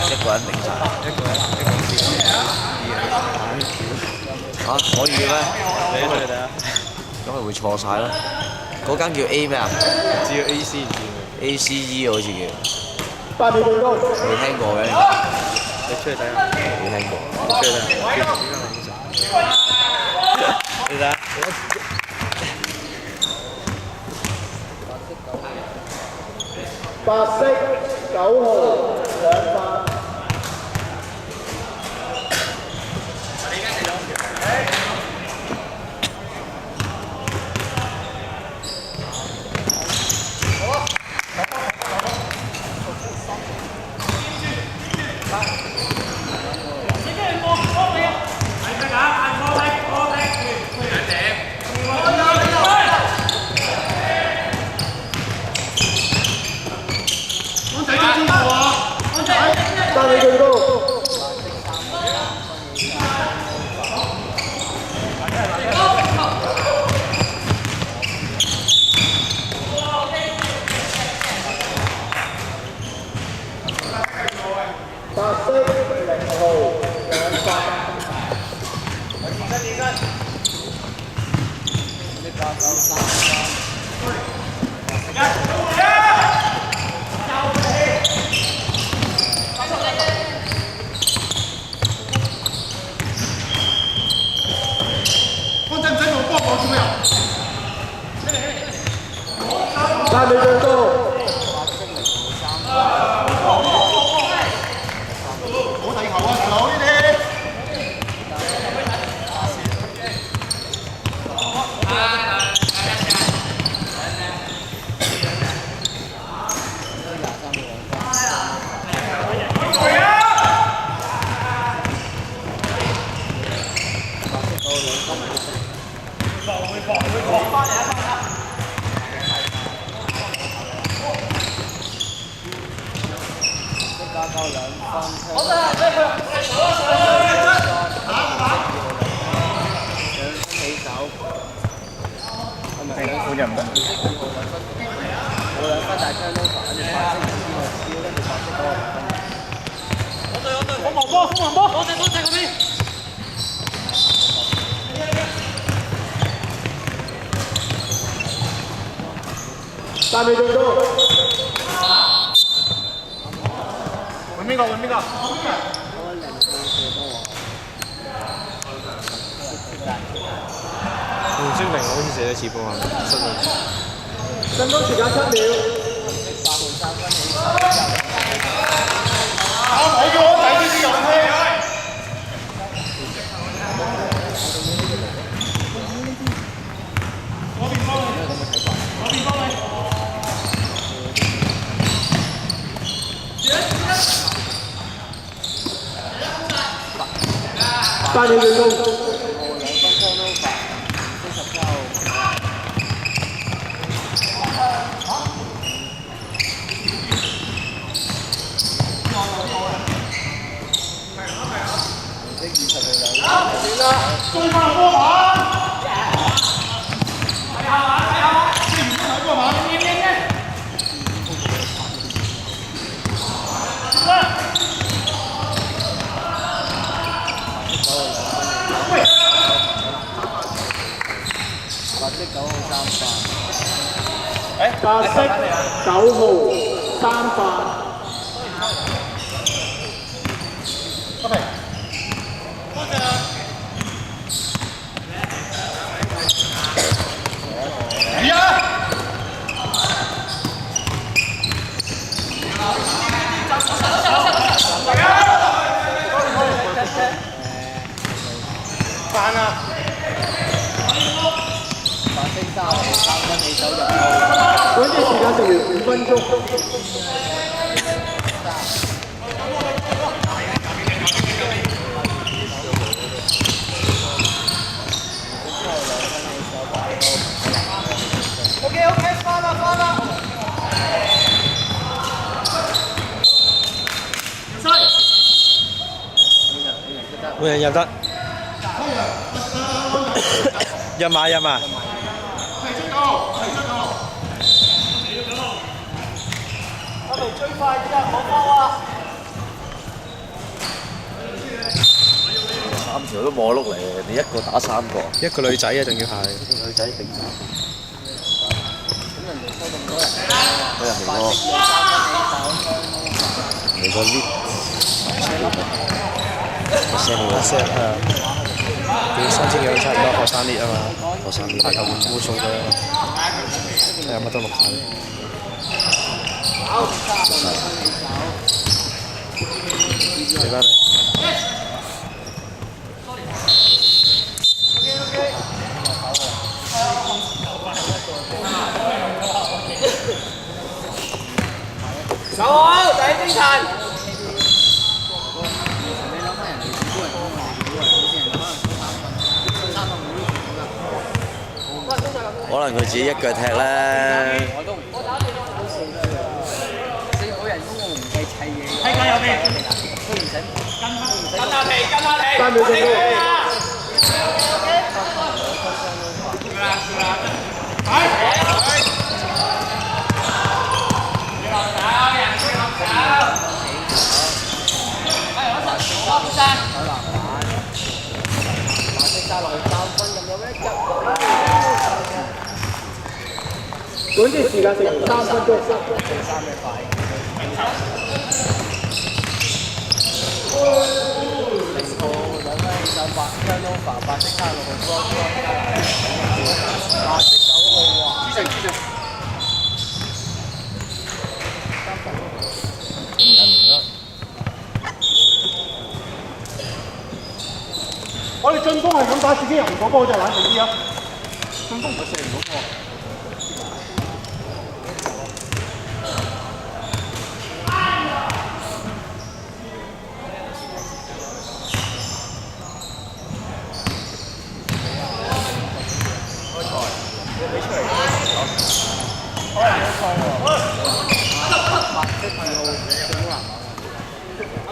一個人頂晒，嚇可以嘅咩？你去睇下，咁咪會錯晒咯。嗰間叫 A 咩啊？只要 AC 唔知ACE 好似叫，8秒鐘，未聽過嘅，你出去睇下，未聽過。出去睇下，你睇下，白色9號2發。3秒最高。白色0號2發。3秒最高。換人唔得。3秒最高。換邊個？換邊個？胡宣明好似射咗次波啊，失咗。進攻時間7秒。我叫我仔先入去。8秒最高。中翻波板，睇下嘛，即係原本睇波板，白色9號3發。翻啦！本節時間剩餘5分鐘。OK，翻啦！換人入得。一碼一碼。我哋追快啲啊！冇波啊！三條都冇碌嚟，你一個打三個。一個女仔啊，仲要係女仔定三個。咁人哋收咁多人，嗰人嚟喎。你個 lift。set 係啊，佢3000幾差唔多，學生列啊嘛，學生列排球冇數嘅，係啊，乜都錄晒。嚟翻嚟。手好，第一精神。可能佢自己一腳踢咧。我都唔四個人工我唔計砌嘢。睇緊有邊？都唔使跟下皮，跟下皮。3秒鐘本節時間剩餘3分鐘。我哋進攻係咁打，自己入唔到波就冷靜啲啊！進攻唔係射唔到波。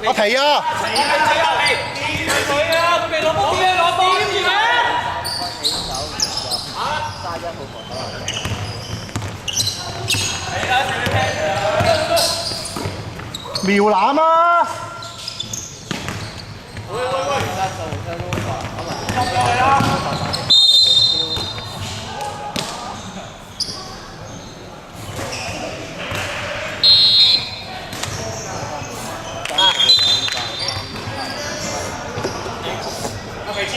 我提啊！瞄籃啊！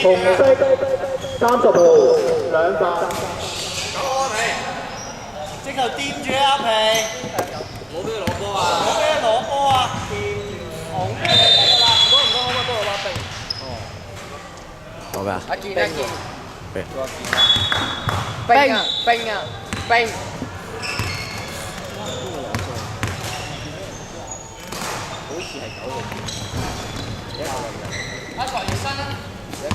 紅色30號2發。即頭掂住啊皮！冇俾佢攞波啊！冇俾佢攞波啊！好嘅得啦，唔該可唔可以幫我攞冰？攞咩啊？一件一件。冰。冰啊冰啊冰！好似係9號。一個熱身啦。一個人。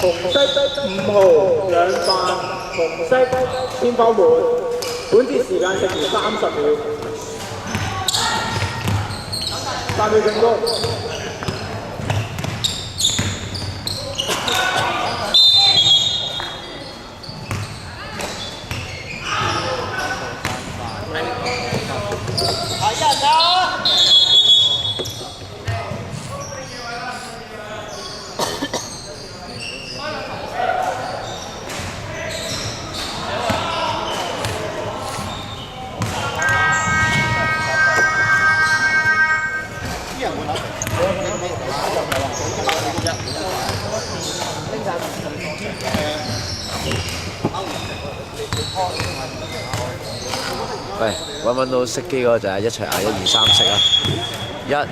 紅色5號2發，紅色天方門。本節時間剩餘30秒。3秒進攻。睇人啊！喂，揾到熄機嗰個就係一齊嗌1、2、3熄啊！1